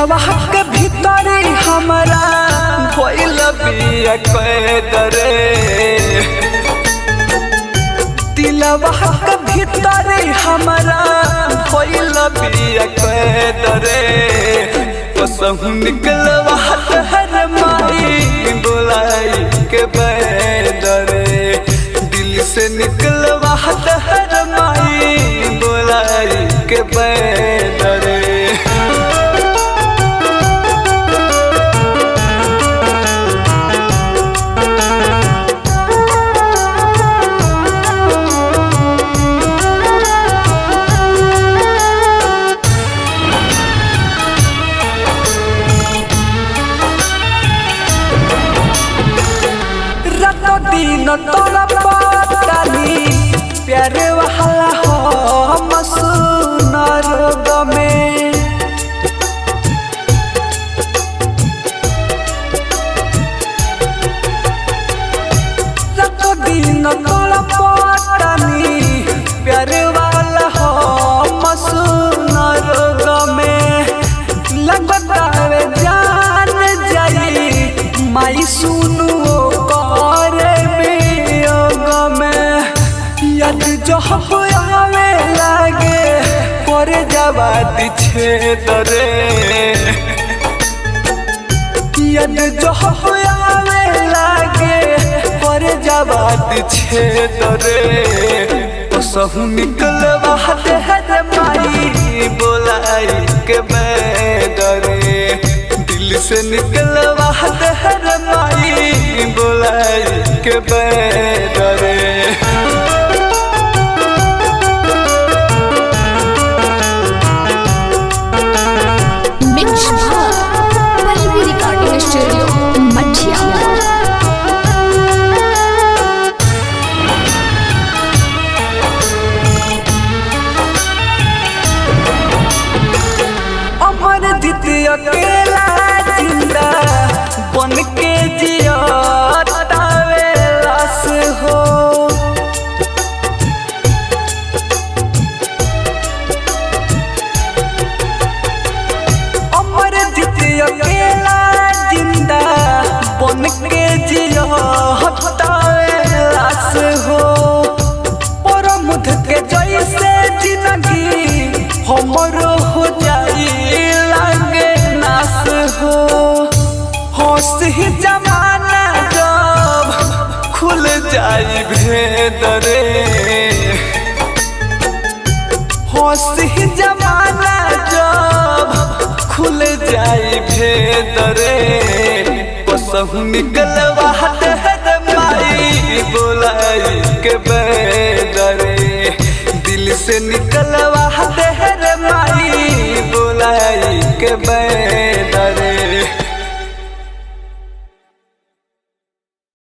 दिलवा के भीतर हमारा भइल बिया कैदरे, दिलवा के भीतर हमारा भइल बिया कैदरे। कसहु निकलवा हर माई बोलाई के बैदरे, दिल से निकलवा हर माई बोलाई के बैदरे। दिन तोरा पतानी प्यार वाला हो मसूनर गमे, दिन तोरा पतानी प्यार वाला हो मसूनर गमे। लगता है जान जाई माई सुनु जो आवे लागे पर जवाद छेदरे, यद जो आवे लागे पर जवाद छेदरे। कसहु निकलवा हर माई बोलाई के बैदरे, दिल से निकलवा हर माई बोलाई के बैदरे। अकेला जिंदा बन के जियातावे लाश हो, अमर जीत अकेला जिंदा बन के जियातावे लाश हो। परमुध के जैसे जिंदगी हमरो हो जाई होश ही जमाना जब खुल जाई भेदरे, होश ही जमाना जब खुल जाई भेदरे। कसहु निकलवा हर माई बोलाई के बैदरे, दिल से निकलवा हर माई बोलाई के बैदरे।